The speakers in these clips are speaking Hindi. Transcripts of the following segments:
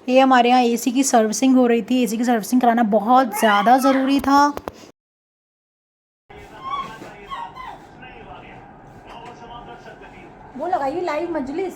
ये हमारे यहाँ एसी की सर्विसिंग हो रही थी। एसी की सर्विसिंग कराना बहुत ज़्यादा ज़रूरी था। वो लगाइए लाइव मजलिस।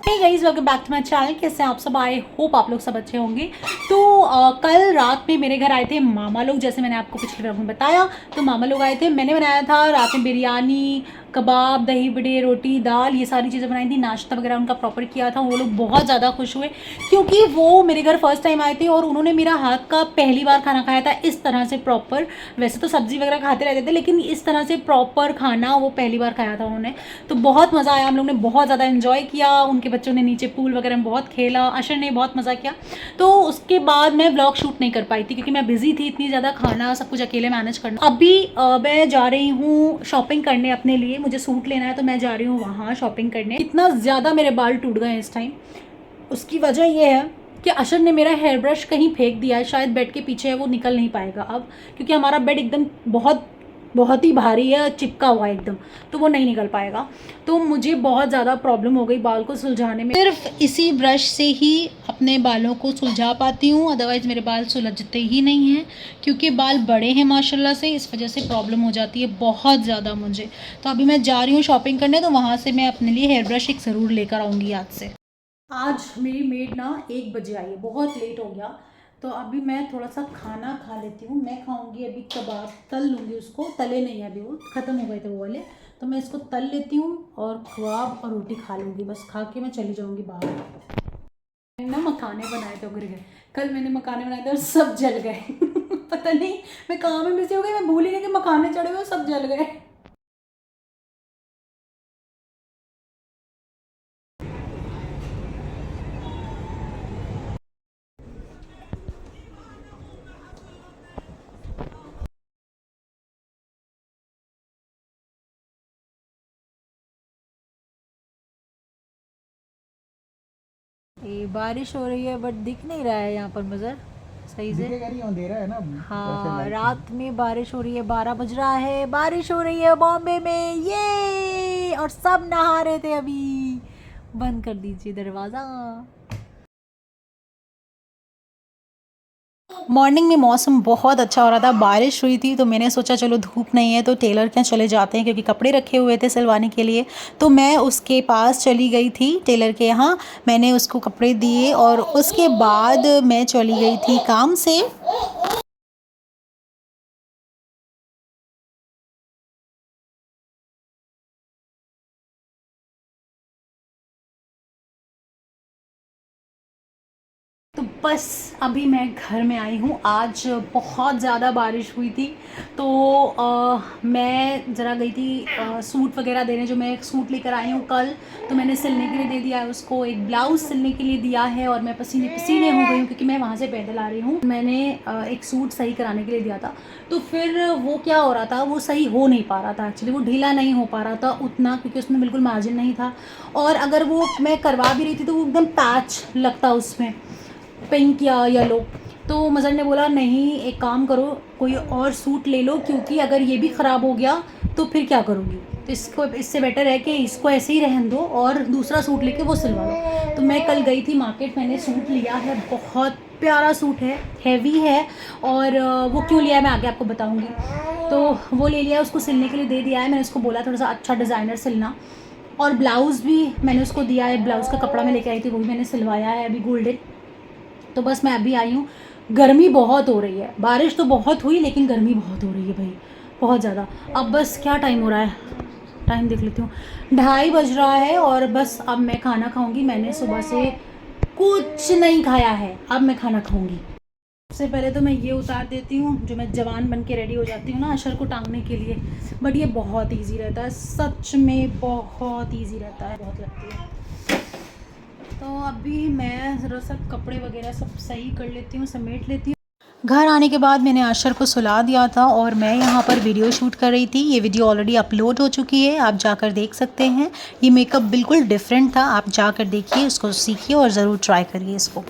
Hey guys, welcome back to my channel. कैसे हैं आप सब? आई होप आप लोग सब अच्छे होंगे। तो कल रात में मेरे घर आए थे मामा लोग, जैसे मैंने आपको पिछले व्लॉग में बताया। तो मामा लोग आए थे, मैंने बनाया था रात में बिरयानी, कबाब, दही बड़े, रोटी, दाल, ये सारी चीज़ें बनाई थी। नाश्ता वगैरह उनका प्रॉपर किया था। वो लोग बहुत ज़्यादा खुश हुए क्योंकि वो मेरे घर फर्स्ट टाइम आए थे और उन्होंने मेरा हाथ का पहली बार खाना खाया था इस तरह से प्रॉपर। वैसे तो सब्जी वगैरह खाते रहते थे, लेकिन इस तरह से प्रॉपर खाना वो पहली बार खाया था उन्होंने। तो बहुत मज़ा आया, हम लोग ने बहुत ज़्यादा इन्जॉय किया। उनके बच्चों ने नीचे पूल वगैरह में बहुत खेला, अशर ने बहुत मज़ा किया। तो उसके बाद मैं व्लॉग शूट नहीं कर पाई थी क्योंकि मैं बिजी थी इतनी ज़्यादा, खाना सब कुछ अकेले मैनेज करना। अभी मैं जा रही हूँ शॉपिंग करने अपने लिए, मुझे सूट लेना है तो मैं जा रही हूँ वहाँ शॉपिंग करने। इतना ज़्यादा मेरे बाल टूट गए हैं इस टाइम, उसकी वजह यह है कि अशर ने मेरा हेयर ब्रश कहीं फेंक दिया है, शायद बेड के पीछे है, वो निकल नहीं पाएगा अब क्योंकि हमारा बेड एकदम बहुत बहुत ही भारी है, चिपका हुआ है एकदम, तो वो नहीं निकल पाएगा। तो मुझे बहुत ज़्यादा प्रॉब्लम हो गई बाल को सुलझाने में। सिर्फ इसी ब्रश से ही अपने बालों को सुलझा पाती हूँ, अदरवाइज़ मेरे बाल सुलझते ही नहीं हैं क्योंकि बाल बड़े हैं माशाल्लाह से, इस वजह से प्रॉब्लम हो जाती है बहुत ज़्यादा मुझे। तो अभी मैं जा रही हूँ शॉपिंग करने, तो वहाँ से मैं अपने लिए हेयर ब्रश एक ज़रूर लेकर आऊँगी आज से। आज मेरी मेड ना 1 बजे आई है, बहुत लेट हो गया। तो अभी मैं थोड़ा सा खाना खा लेती हूँ। मैं खाऊंगी अभी कबाब, तल लूँगी उसको, तले नहीं है अभी, वो ख़त्म हो गए थे वो वाले। तो मैं इसको तल लेती हूँ और कबाब और रोटी खा लूँगी, बस खा के मैं चली जाऊँगी बाहर। मैंने ना मखाने बनाए थे उगर गए, कल मैंने मखाने बनाए थे और सब जल गए पता नहीं मैं कहाँ में बिजी हो गई, मैं भूल ही गई कि मखाने चढ़े हुए सब जल गए। ये बारिश हो रही है बट दिख नहीं रहा है यहाँ पर मज़र सही से। दिखेगा नहीं, अंधेरा है ना। हाँ, रात में बारिश हो रही है, 12 बज रहा है, बारिश हो रही है बॉम्बे में, ये और सब नहा रहे थे अभी। बंद कर दीजिए दरवाज़ा। मॉर्निंग में मौसम बहुत अच्छा हो रहा था, बारिश हुई थी, तो मैंने सोचा चलो धूप नहीं है तो टेलर के यहाँ चले जाते हैं क्योंकि कपड़े रखे हुए थे सिलवाने के लिए। तो मैं उसके पास चली गई थी टेलर के यहाँ, मैंने उसको कपड़े दिए और उसके बाद मैं चली गई थी काम से। तो बस अभी मैं घर में आई हूँ। आज बहुत ज़्यादा बारिश हुई थी, तो मैं ज़रा गई थी सूट वगैरह देने, जो मैं एक सूट लेकर आई हूँ कल, तो मैंने सिलने के लिए दे दिया है उसको, एक ब्लाउज़ सिलने के लिए दिया है और मैं पसीने पसीने हो गई हूँ क्योंकि मैं वहाँ से पैदल आ रही हूँ। मैंने एक सूट सही कराने के लिए दिया था, तो फिर वो क्या हो रहा था, वो सही हो नहीं पा रहा था एक्चुअली, वो ढीला नहीं हो पा रहा था उतना क्योंकि उसमें बिल्कुल मार्जिन नहीं था, और अगर वो मैं करवा भी रही थी तो वो एकदम पैच लगता उसमें, पिंक या येलो। तो मज़र ने बोला नहीं, एक काम करो, कोई और सूट ले लो क्योंकि अगर ये भी ख़राब हो गया तो फिर क्या करूँगी, तो इसको इससे बेटर है कि इसको ऐसे ही रहने दो और दूसरा सूट लेके वो सिलवा लो। तो मैं कल गई थी मार्केट, मैंने सूट लिया है, बहुत प्यारा सूट है, हैवी है, और वो क्यों लिया है मैं आगे आपको बताऊँगी। तो वो ले लिया, उसको सिलने के लिए दे दिया है, मैंने उसको बोला थोड़ा सा अच्छा डिज़ाइनर सिलना, और ब्लाउज़ भी मैंने उसको दिया है, ब्लाउज़ का कपड़ा मैं लेके आई थी वो भी मैंने सिलवाया है अभी गोल्डन। तो बस मैं अभी आई हूँ, गर्मी बहुत हो रही है, बारिश तो बहुत हुई लेकिन गर्मी बहुत हो रही है भाई, बहुत ज़्यादा। अब बस क्या टाइम हो रहा है, टाइम देख लेती हूँ, 2:30 बज रहा है, और बस अब मैं खाना खाऊंगी। मैंने सुबह से कुछ नहीं खाया है, अब मैं खाना खाऊंगी। सबसे पहले तो मैं ये उतार देती हूँ जो मैं जवान बन के रेडी हो जाती हूँ ना अशर को टांगने के लिए, बट ये बहुत ईजी रहता है, सच में बहुत ईजी रहता है, बहुत लगती है। तो अभी मैं ज़रा सब कपड़े वगैरह सब सही कर लेती हूँ, समेट लेती हूँ। घर आने के बाद मैंने अशर को सुला दिया था और मैं यहाँ पर वीडियो शूट कर रही थी। ये वीडियो ऑलरेडी अपलोड हो चुकी है, आप जाकर देख सकते हैं। ये मेकअप बिल्कुल डिफरेंट था, आप जाकर देखिए, उसको सीखिए और ज़रूर ट्राई करिए इसको।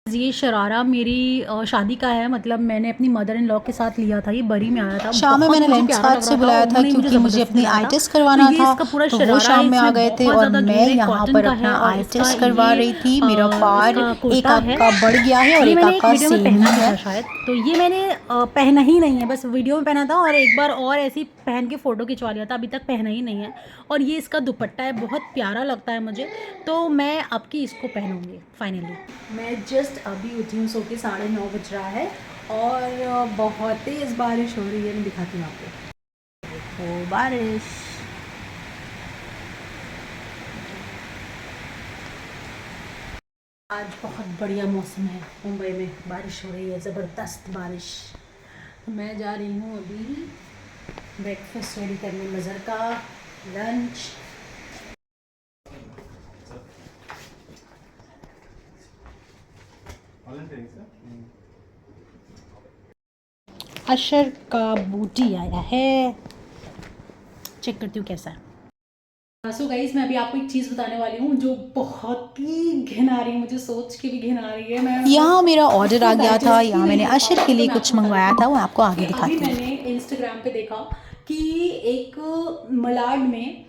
ये ये शरारा मेरी शादी का है, मतलब मैंने अपनी मदर इन लॉ के साथ लिया था, ये बरी में आया था। शाम में मैंने लेंसकार्ट से बुलाया था क्योंकि मुझे अपनी आई टेस्ट करवाना था, तो वो शाम में आ गए थे और मैं यहाँ पर अपना आई टेस्ट करवा रही थी। मेरा पार एक आँख का बढ़ गया है और एक आँख का सेम है शायद, तो ये मैंने पहना ही नहीं है, बस वीडियो में पहना था और एक बार और ऐसी पहन के फ़ोटो खिंचवा लिया था, अभी तक पहना ही नहीं है। और ये इसका दुपट्टा है, बहुत प्यारा लगता है मुझे, तो मैं अब की इसको पहनूंगी फाइनली। मैं जस्ट अभी उठी हूँ, सो के 9:30 बज रहा है और बहुत तेज़ बारिश हो रही है। मैं दिखाती हूँ आपको, देखो बारिश। आज बहुत बढ़िया मौसम है, मुंबई में बारिश हो रही है, ज़बरदस्त बारिश। मैं जा रही हूँ अभी ब्रेकफास्ट रेडी करने, मज़र का लंच। अशर का बूटी आया है, चेक करती हूँ कैसा है। सो गाइस, मैं अभी आपको एक चीज़ बताने वाली हूँ जो बहुत ही घिन आ रही है, मुझे सोच के भी घिन आ रही है। मैं यहाँ मेरा ऑर्डर आ गया था, यहाँ मैंने अशर के लिए कुछ मंगवाया था, वो आपको आगे दिखाती हूँ। मैंने इंस्टाग्राम पे देखा कि एक मलाड में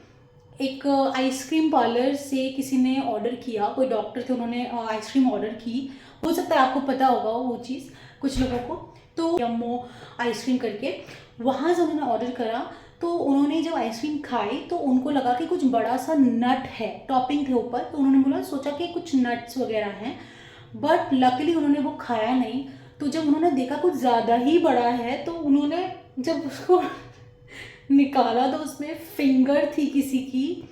एक आइसक्रीम पार्लर से किसी ने ऑर्डर किया, कोई डॉक्टर थे, उन्होंने आइसक्रीम ऑर्डर की। हो सकता है आपको पता होगा वो चीज़ कुछ लोगों को। तो यम्मो आइसक्रीम करके वहाँ से उन्होंने ऑर्डर करा, तो उन्होंने जब आइसक्रीम खाई तो उनको लगा कि कुछ बड़ा सा नट है, टॉपिंग थे ऊपर, तो उन्होंने बोला, सोचा कि कुछ नट्स वगैरह हैं, बट लकीली उन्होंने वो खाया नहीं। तो जब उन्होंने देखा कुछ ज़्यादा ही बड़ा है, तो उन्होंने जब उसको निकाला तो उसमें फिंगर थी किसी की।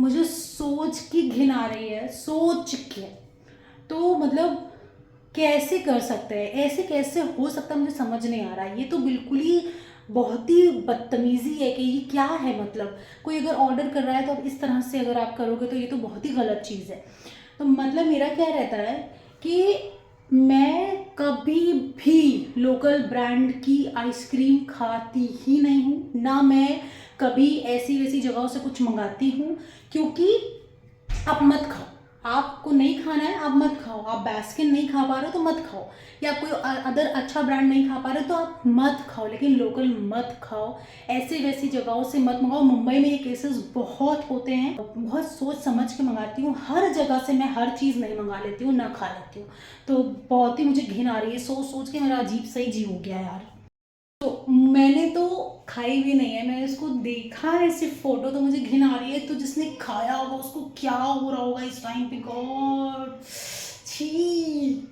मुझे सोच के घिन आ रही है, सोच के। तो मतलब कैसे कर सकते हैं, ऐसे कैसे हो सकता है, मुझे समझ नहीं आ रहा है। ये तो बिल्कुल ही बहुत ही बदतमीज़ी है कि ये क्या है। मतलब कोई अगर ऑर्डर कर रहा है तो अब इस तरह से अगर आप करोगे तो ये तो बहुत ही गलत चीज़ है। तो मतलब मेरा क्या रहता है कि मैं कभी भी लोकल ब्रांड की आइसक्रीम खाती ही नहीं हूँ, ना मैं कभी ऐसी वैसी जगहों से कुछ मंगाती हूँ, क्योंकि आप मत खाओ। आपको नहीं खाना है, आप मत खाओ। आप बास्किन नहीं खा पा रहे हो तो मत खाओ, या कोई अदर अच्छा ब्रांड नहीं खा पा रहे हो तो आप मत खाओ, लेकिन लोकल मत खाओ। ऐसे वैसी जगहों से मत मंगाओ। मुंबई में ये केसेस बहुत होते हैं। बहुत सोच समझ के मंगाती हूँ, हर जगह से मैं हर चीज़ नहीं मंगा लेती हूँ, ना खा लेती हूँ। तो बहुत ही मुझे घिन आ रही है, सोच सोच के मेरा अजीब सा ही जीव हो गया यार। तो मैंने तो खाई भी नहीं है, मैंने इसको देखा है सिर्फ फोटो, तो मुझे घिन आ रही है। तो जिसने खाया होगा उसको क्या हो रहा होगा इस टाइम पे, गॉड छी।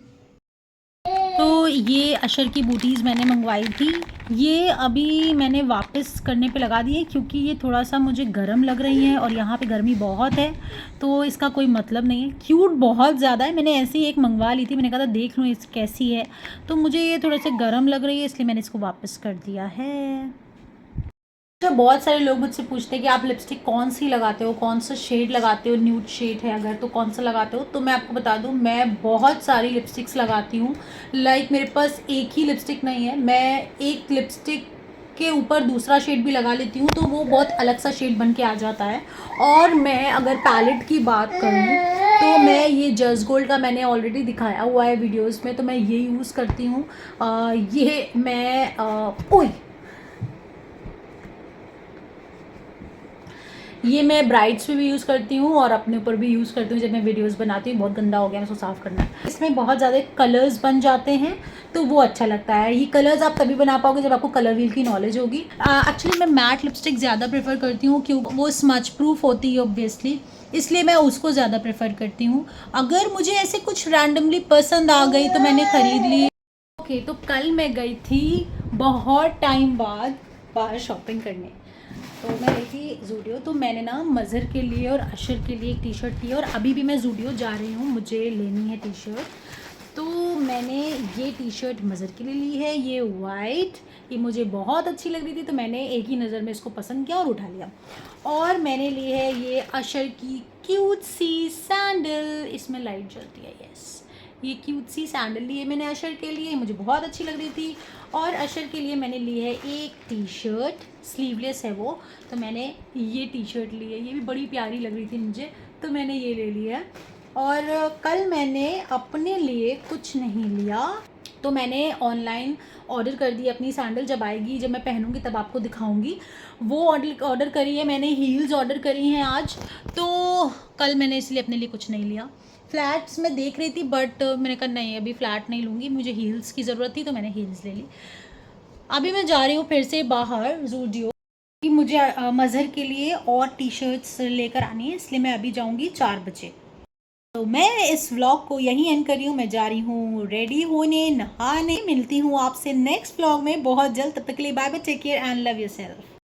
तो ये अशर की बूटीज़ मैंने मंगवाई थी, ये अभी मैंने वापस करने पे लगा दी है क्योंकि ये थोड़ा सा मुझे गर्म लग रही है और यहाँ पे गर्मी बहुत है, तो इसका कोई मतलब नहीं है। क्यूट बहुत ज़्यादा है, मैंने ऐसे ही एक मंगवा ली थी, मैंने कहा था देख लूँ इस कैसी है, तो मुझे ये थोड़ा सा गर्म लग रही है, इसलिए मैंने इसको वापस कर दिया है। अच्छा, बहुत सारे लोग मुझसे पूछते हैं कि आप लिपस्टिक कौन सी लगाते हो, कौन सा शेड लगाते हो, न्यूड शेड है अगर तो कौन सा लगाते हो। तो मैं आपको बता दूं, मैं बहुत सारी लिपस्टिक्स लगाती हूँ। लाइक मेरे पास एक ही लिपस्टिक नहीं है, मैं एक लिपस्टिक के ऊपर दूसरा शेड भी लगा लेती हूँ, तो वो बहुत अलग सा शेड बन के आ जाता है। और मैं अगर पैलेट की बात करूँ तो मैं ये जस्ट गोल्ड का मैंने ऑलरेडी दिखाया हुआ है वीडियोज़ में, तो मैं ये यूज़ करती हूँ। ये मैं ओए ये मैं ब्राइड्स पे भी यूज़ करती हूँ और अपने ऊपर भी यूज़ करती हूँ जब मैं वीडियोस बनाती हूँ। बहुत गंदा हो गया, मैं इसको साफ़ करना है। इसमें बहुत ज़्यादा कलर्स बन जाते हैं तो वो अच्छा लगता है। ये कलर्स आप तभी बना पाओगे जब आपको कलर व्हील की नॉलेज होगी। एक्चुअली मैं मैट लिपस्टिक ज़्यादा प्रेफर करती हूँ क्योंकि वो स्मच प्रूफ होती है ऑब्वियसली, इसलिए मैं उसको ज़्यादा प्रेफर करती हूँ। अगर मुझे ऐसे कुछ रैंडमली पसंद आ गई तो मैंने ख़रीद ली। ओके, तो कल मैं गई थी बहुत टाइम बाद बाहर शॉपिंग करने, तो मैं गई थी ज़ूडियो। तो मैंने ना मज़र के लिए और अशर के लिए एक टी शर्ट ली और अभी भी मैं ज़ूडियो जा रही हूँ, मुझे लेनी है टी शर्ट। तो मैंने ये टी शर्ट मज़र के लिए ली है, ये वाइट, ये मुझे बहुत अच्छी लग रही थी तो मैंने एक ही नज़र में इसको पसंद किया और उठा लिया। और मैंने ली है ये अशर की क्यूट सी सैंडल, इसमें लाइट जलती है, यस, ये क्यूट सी सैंडल ली है मैंने अशर के लिए, मुझे बहुत अच्छी लग रही थी। और अशर के लिए मैंने ली है एक टी शर्ट, स्लीवलेस है वो, तो मैंने ये टी शर्ट ली है, ये भी बड़ी प्यारी लग रही थी मुझे, तो मैंने ये ले ली है। और कल मैंने अपने लिए कुछ नहीं लिया, तो मैंने ऑनलाइन ऑर्डर कर दी अपनी सैंडल। जब आएगी, जब मैं पहनूंगी तब आपको दिखाऊंगी। वो ऑर्डर करी है मैंने, हील्स ऑर्डर करी हैं आज। तो कल मैंने इसलिए अपने लिए कुछ नहीं लिया। फ्लैट्स में देख रही थी बट मैंने कहा नहीं, अभी फ्लैट नहीं लूँगी, मुझे हील्स की ज़रूरत थी तो मैंने हील्स ले ली। अभी मैं जा रही हूँ फिर से बाहर ज़ूडियो, कि मुझे मज़हर के लिए और टी शर्ट्स लेकर आनी है, इसलिए मैं अभी जाऊँगी 4 बजे। तो मैं इस व्लॉग को यहीं एंड कर रही हूँ। मैं जा रही हूँ रेडी होने, नहाने। मिलती हूँ आपसे नेक्स्ट व्लॉग में बहुत जल्द। तब तक के लिए bye bye, take care and love yourself.